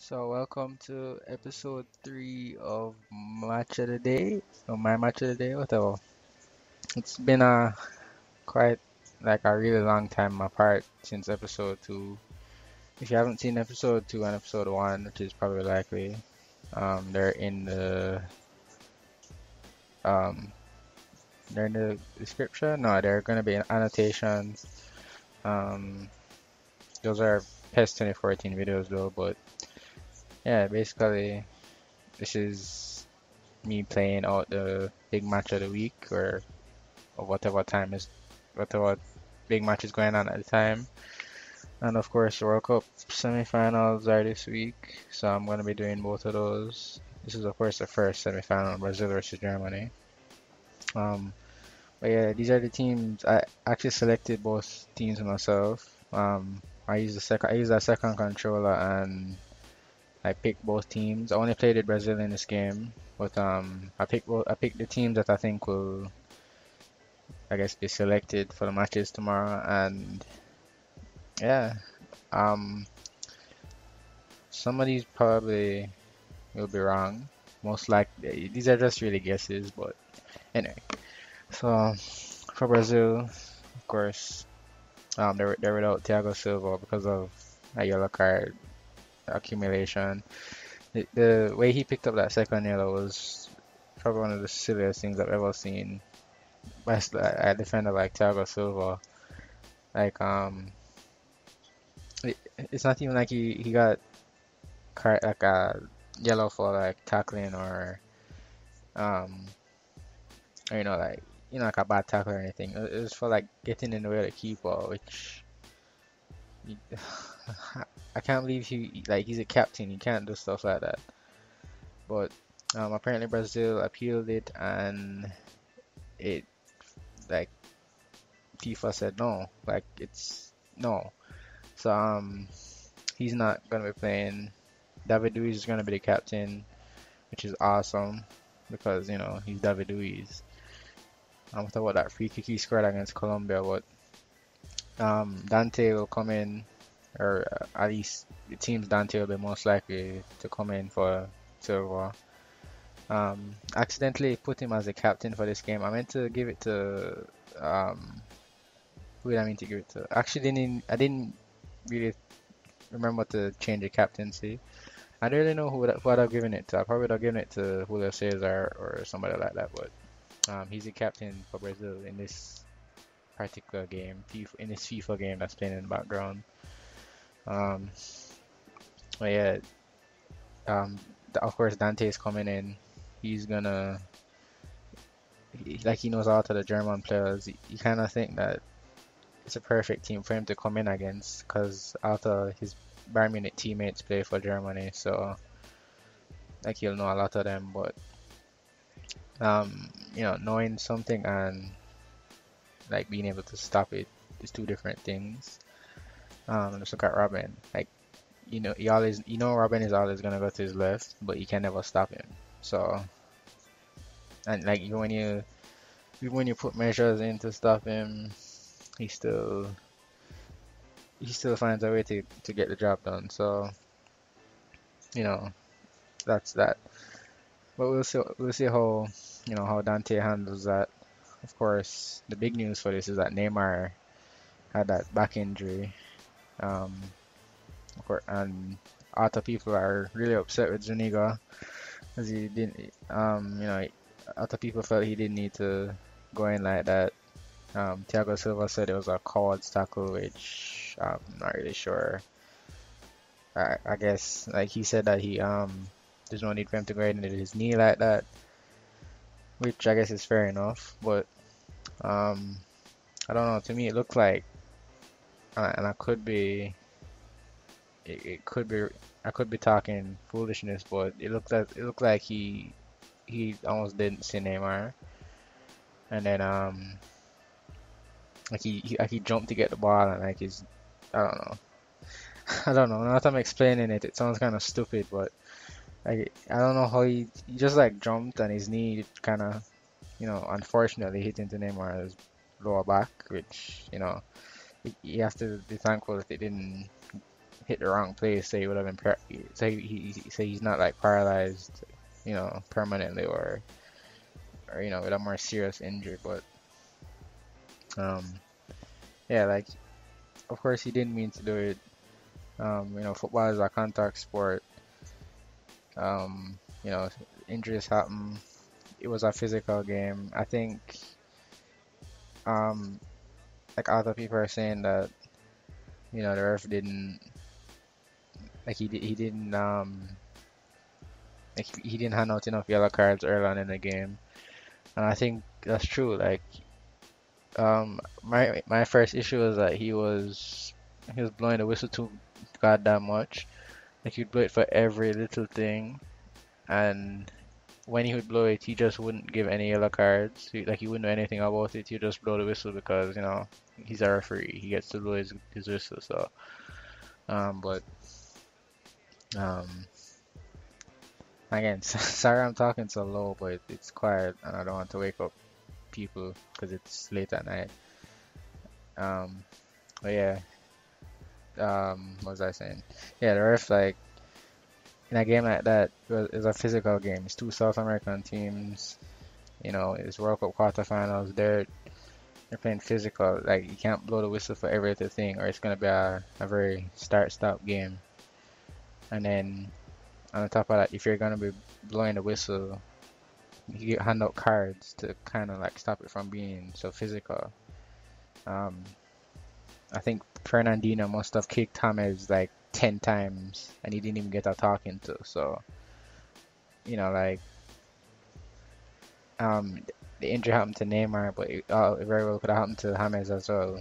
So welcome to episode 3 of Match of the Day, or my Match of the Day, whatever. It's been a quite like a really long time apart since episode 2. If you haven't seen episode 2 and episode 1, which is probably likely, they're in the um they're in the description. No, they're gonna be in annotations. Um, those are PES 2014 videos though, but yeah, basically this is me playing out the big match of the week or whatever big match is going on at the time. And of course, the World Cup semifinals are this week, so I'm going to be doing both of those. This is of course the first semifinal, Brazil versus Germany. Um, but yeah, these are the teams. I actually selected both teams myself. I used that second controller and I picked both teams. I only played with Brazil in this game, but I picked the teams that I think will, I guess, be selected for the matches tomorrow. And yeah, um, some of these probably will be wrong. Most likely, these are just really guesses, but anyway. So for Brazil, of course, they're without Thiago Silva because of a yellow card accumulation. The way he picked up that second yellow was probably one of the silliest things I've ever seen. Best a defender like Thiago Silva, like it's not even like he got like a yellow for like tackling um or like a bad tackle or anything. It was for like getting in the way of the keeper, which I can't believe he's a captain. He can't do stuff like that. But apparently Brazil appealed it and it like FIFA said no, like it's no. So he's not gonna be playing. David Luiz is gonna be the captain, which is awesome because he's David Luiz. I'm talking about that free kick he scored against Colombia, but Dante will come in, or at least it seems Dante will be most likely to come in for Silva. Accidentally put him as the captain for this game. I meant to give it to who did I mean to give it to? Actually, I didn't really remember to change the captaincy. I don't really know who I'd have given it to. I probably would have given it to Julio Cesar or somebody like that, but he's the captain for Brazil in this particular game, in this FIFA game that's playing in the background. Um, but yeah, of course Dante is coming in. He's gonna like he knows a lot of the German players. You kind of think that it's a perfect team for him to come in against because after his Bayern Munich teammates play for Germany, so like he'll know a lot of them. But knowing something and like being able to stop it is two different things. Let's look at Robin. Like Robin is always gonna go to his left, but you can never stop him. So and like even when you put measures in to stop him, he still he still finds a way to get the job done. So you know that's that. But we'll see how Dante handles that. Of course, the big news for this is that Neymar had that back injury. Um, of course, and a lot of people are really upset with Zuniga because he didn't. A lot of people felt he didn't need to go in like that. Thiago Silva said it was a coward's tackle, which I'm not really sure. I guess like he said that there's no need for him to go into his knee like that, which I guess is fair enough. But um, I don't know. To me, it looked like, and it could be, I could be talking foolishness, but it looked like he almost didn't see Neymar, and then like he jumped to get the ball and like he's I don't know. I don't know. Now that I'm explaining it, it sounds kind of stupid, but I don't know how he just like jumped and his knee kind of unfortunately hit into Neymar's lower back, which you have to be thankful that it didn't hit the wrong place, say he would have been say say he's not like paralyzed, permanently, or with a more serious injury. But um, yeah, like of course he didn't mean to do it. Football is a contact sport. Um, you know, Injuries happen. It was a physical game. I think um, like other people are saying that the ref didn't like he didn't like he didn't hand out enough yellow cards early on in the game, and I think that's true. Like my first issue was that he was blowing the whistle too goddamn much. Like he'd blow it for every little thing, and when he would blow it, he just wouldn't give any yellow cards. He wouldn't know anything about it. He'd just blow the whistle because he's a referee. He gets to blow his whistle. So but um again, sorry I'm talking so low, but it's quiet and I don't want to wake up people because it's late at night. Um, but yeah, what was I saying? Yeah, the ref, like in a game like that, it's a physical game. It's two South American teams. It's World Cup quarterfinals. They're playing physical. Like you can't blow the whistle for every other thing, or it's gonna be a very start-stop game. And then on top of that, if you're gonna be blowing the whistle, you hand out cards to kind of like stop it from being so physical. Um, I think Fernandinho must have kicked James like 10 times and he didn't even get a talking to. So, like um, the injury happened to Neymar, but it very well could have happened to James as well.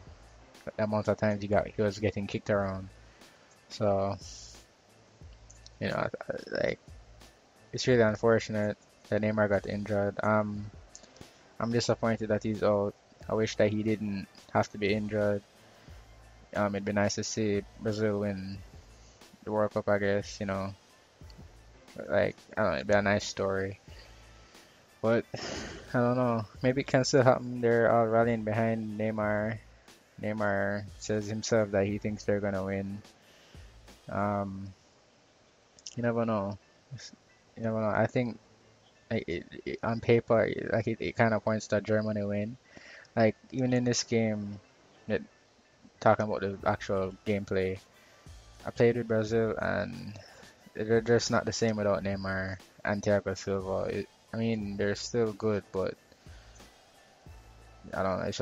The amount of times he was getting kicked around. So, like it's really unfortunate that Neymar got injured. I'm disappointed that he's out. I wish that he didn't have to be injured. It'd be nice to see Brazil win the World Cup, I guess, like, I don't know, it'd be a nice story. But, I don't know, maybe it can still happen. They're all rallying behind Neymar. Neymar says himself that he thinks they're gonna win. Um, you never know. You never know. I think, like, on paper, like, it kind of points to Germany win. Like, even in this game, that talking about the actual gameplay, I played with Brazil and they're just not the same without Neymar and Thiago Silva. I mean, they're still good, but I don't know. It's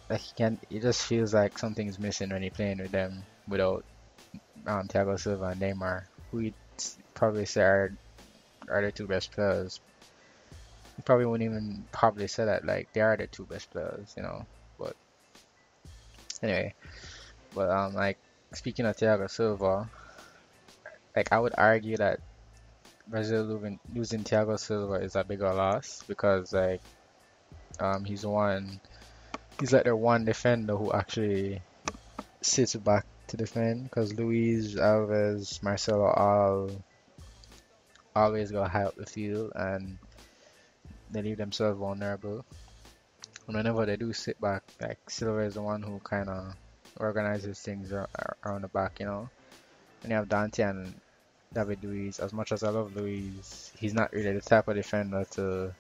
like you can't. It just feels like something's missing when you're playing with them without Thiago Silva and Neymar, who you'd probably say are the two best players. You probably wouldn't even probably say that like they are the two best players. But anyway, like speaking of Thiago Silva, like I would argue that Brazil losing Thiago Silva is a bigger loss because like he's like their one defender who actually sits back to defend because Luis, Alves, Marcelo all always go high up the field and they leave themselves vulnerable. And whenever they do sit back, like Silva is the one who kind of organizes things around the back. And you have Dante and David Luiz. As much as I love Luiz, he's not really the type of defender to,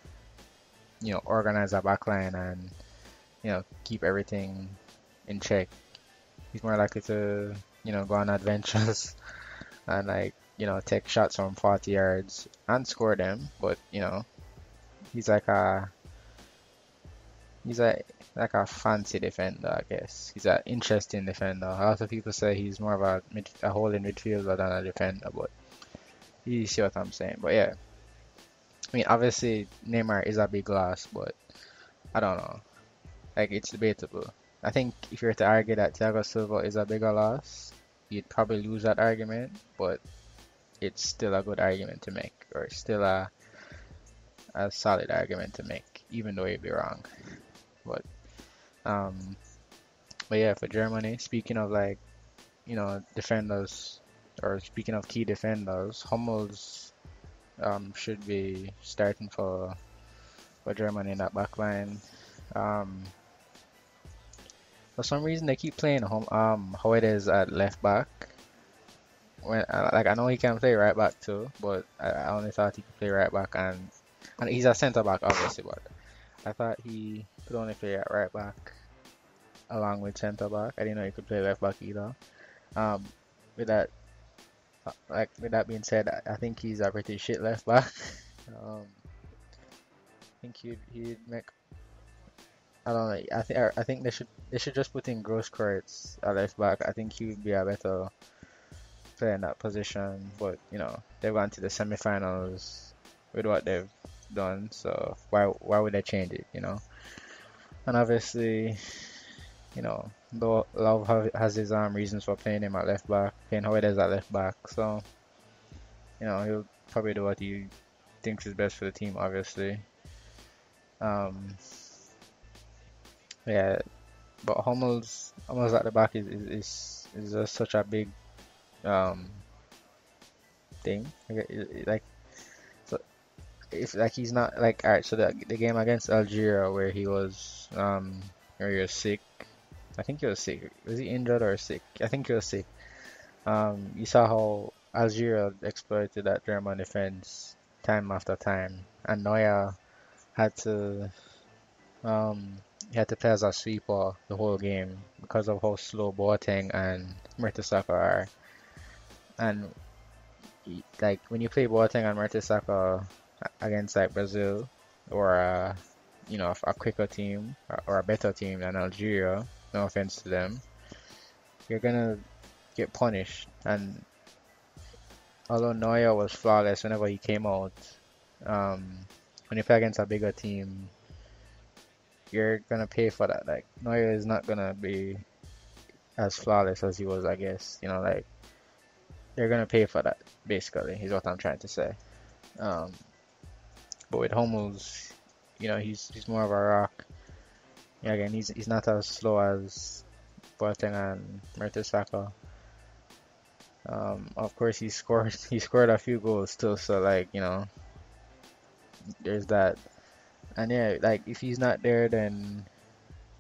organize a backline and, keep everything in check. He's more likely to, go on adventures and like, take shots from 40 yards and score them. But, he's like a like a fancy defender, I guess. He's an interesting defender. A lot of people say he's more of a holding midfielder than a defender, but you see what I'm saying. But yeah, I mean, obviously Neymar is a big loss, but I don't know. Like it's debatable. I think if you were to argue that Thiago Silva is a bigger loss, you'd probably lose that argument, but it's still a good argument to make, or still a solid argument to make, even though you'd be wrong. But um, but yeah, for Germany, speaking of like, defenders, or speaking of key defenders, Hummels should be starting for Germany in that back line. Um, for some reason they keep playing Hoedes at left back, when like I know he can play right back too, but I only thought he could play right back, and he's a center back obviously, but I thought he could only play at right back along with center back. I didn't know he could play left back either. Um, with that with that being said, I think he's a pretty shit left back. I think he'd make. I don't know. I think they should just put in Gross Kurtz at left back. I think he would be a better player in that position. But they've gone to the semifinals with what they've done. So why would they change it? And obviously, though Love has his reasons for playing him at left back, playing Howard as at left back. So he'll probably do what he thinks is best for the team. Obviously. Um, yeah, but Hummels at the back is just such a big um thing. Like so if like he's not like alright, so the game against Algeria where he was sick. I think he was sick. Was he injured or sick? I think he was sick. You saw how Algeria exploited that German defense time after time, and Neuer had to um he had to play as a sweeper the whole game because of how slow Boateng and Mertesacker are. And like when you play Boateng and Mertesacker against like Brazil or a quicker team or a better team than Algeria, no offense to them, you're gonna get punished. And although Neuer was flawless whenever he came out, um, when you play against a bigger team, you're gonna pay for that. Like Neuer is not gonna be as flawless as he was, I guess. Like they're gonna pay for that. Basically, is what I'm trying to say. Um, but with Hummels, he's more of a rock. Yeah, again, he's not as slow as Boateng and Mertesacker. Of course, he scored a few goals too. So like there's that. And yeah, like if he's not there, then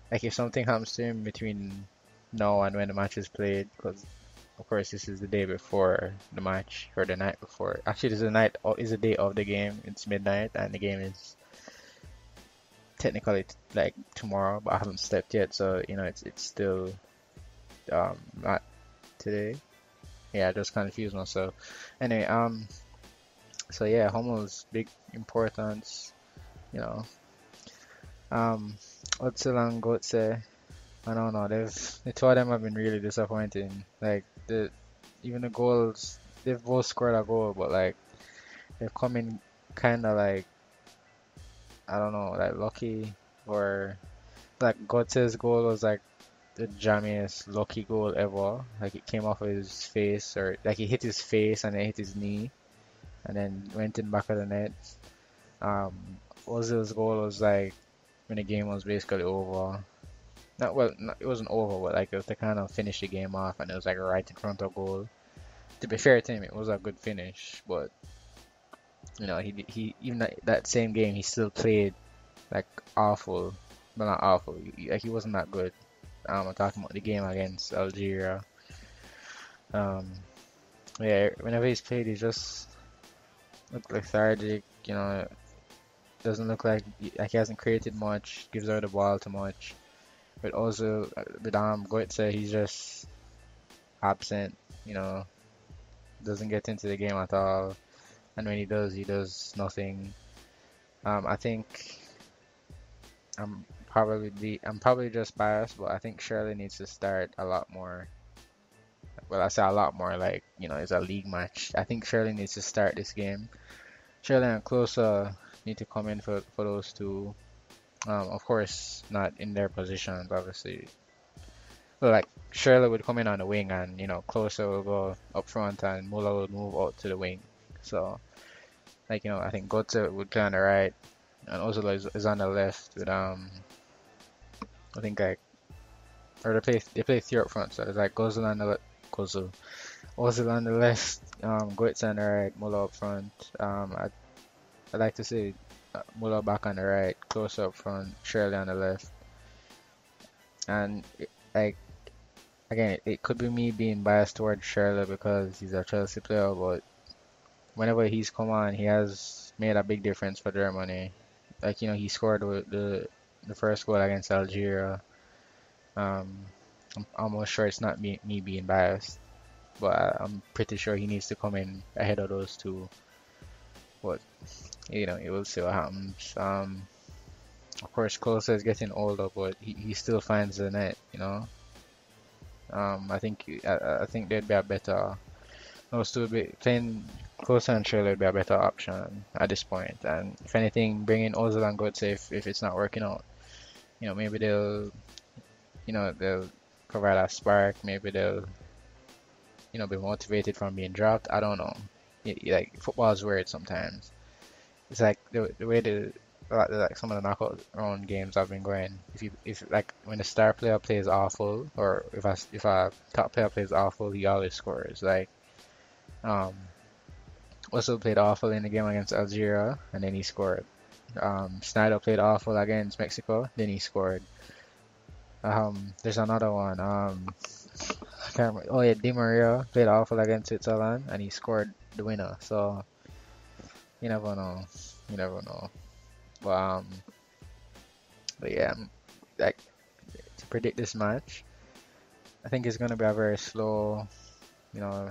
like if something happens to him between now and when the match is played, because of course this is the day before the match or the night before. Actually, this is the day of the game. It's midnight and the game is technically like tomorrow, but I haven't slept yet, so it's still not today. Yeah, I just confused myself. Anyway, so yeah, Hummels big importance. You know, Özil and Götze, I don't know. The two of them have been really disappointing. Like even the goals, they've both scored a goal, but like they've come in kind of like I don't know, like lucky or like Götze's goal was like the jammiest lucky goal ever. Like it came off of his face or like he hit his face and then hit his knee and then went in back of the net. Um, Ozil's goal was like when the game was basically over. It wasn't over, but like it was to kind of finish the game off, and it was like right in front of goal. To be fair to him, it was a good finish, but he even that same game he still played like awful, but not awful. Like he wasn't that good. I'm talking about the game against Algeria. Um, yeah, whenever he's played, he just looked lethargic. Doesn't look like he hasn't created much. Gives out the ball too much. But also with Goetze, he's just absent. Doesn't get into the game at all. And when he does nothing. I think I'm probably just biased, but I think Shirley needs to start a lot more. Well, I say a lot more, like it's a league match. I think Shirley needs to start this game. Shirley and Closer need to come in for those two. Of course, not in their positions, obviously. But like Shirley would come in on the wing, and Closer will go up front, and Muller will move out to the wing. So, like I think Götze would play on the right, and Ozil is on the left with I think like or they play three up front, so it's like Ozil on the Ozil on the left, Goetz on the right, Muller up front. I'd like to see Muller back on the right, close up front, Shirley on the left, and like again, it could be me being biased towards Shirley because he's a Chelsea player, but whenever he's come on, he has made a big difference for Germany. Like, he scored the first goal against Algeria. Um, I'm almost sure it's not me being biased, but I'm pretty sure he needs to come in ahead of those two. But you will see what happens. Of course, Klose is getting older, but he still finds the net. I think they'd be a better. Those two would be playing Klose and Schürrle would be a better option at this point. And if anything, bringing Ozil and Götze if it's not working out. Maybe they'll provide a spark. Maybe they'll be motivated from being dropped. I don't know. Like football is weird sometimes. It's like the way like some of the knockout round games have been going. If like when a star player plays awful, or if a top player plays awful, he always scores. Like um, also played awful in the game against Algeria, and then he scored. Snyder played awful against Mexico, then he scored. There's another one. I can't remember. Oh yeah, Di Maria played awful against Switzerland, and he scored the winner. So you never know. You never know. But but yeah, like to predict this match, I think it's gonna be a very slow. You know,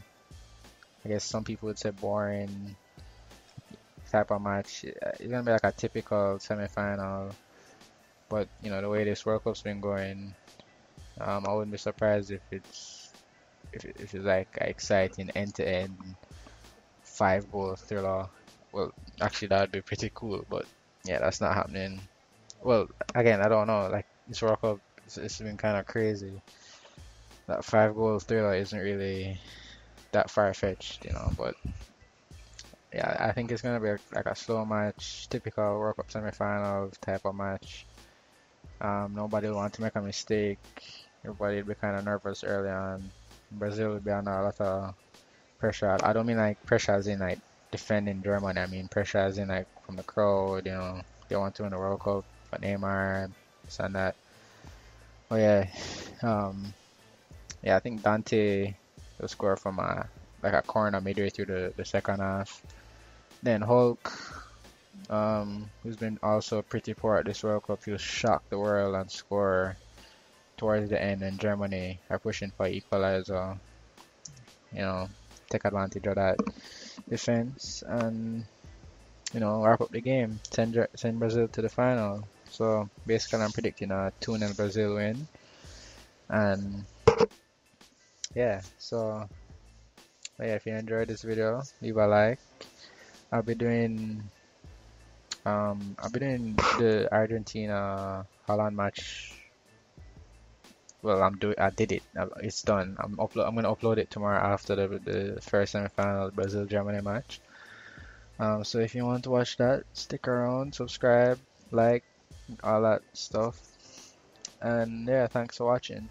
I guess some people would say boring type of match. It's gonna be like a typical semi-final. But the way this World Cup's been going, I wouldn't be surprised if it's like an exciting end-to-end 5-goal thriller. Well, actually that would be pretty cool, but yeah, that's not happening. Well, again, I don't know. Like this World Cup, it's been kind of crazy. That 5-goal thriller isn't really that far-fetched, But yeah, I think it's gonna be like a slow match, typical World Cup semi-final type of match. Nobody will want to make a mistake. Everybody will be kind of nervous early on. Brazil will be under a lot of pressure. I don't mean like pressure as in like defending Germany. I mean pressure as in like from the crowd. They want to win the World Cup, but Neymar, this and that. Oh yeah, yeah. I think Dante will score from like a corner midway through the second half. Then Hulk, who's been also pretty poor at this World Cup, he'll shock the world and score towards the end, and Germany are pushing for equalizer. Take advantage of that defense and wrap up the game. Send Brazil to the final. So basically, I'm predicting a 2-0 Brazil win. And yeah, so yeah, if you enjoyed this video, leave a like. I'll be doing the Argentina Holland match. Well, I did it. It's done. I'm gonna upload it tomorrow after the first semifinal Brazil Germany match. So if you want to watch that, stick around, subscribe, like, all that stuff. And yeah, thanks for watching.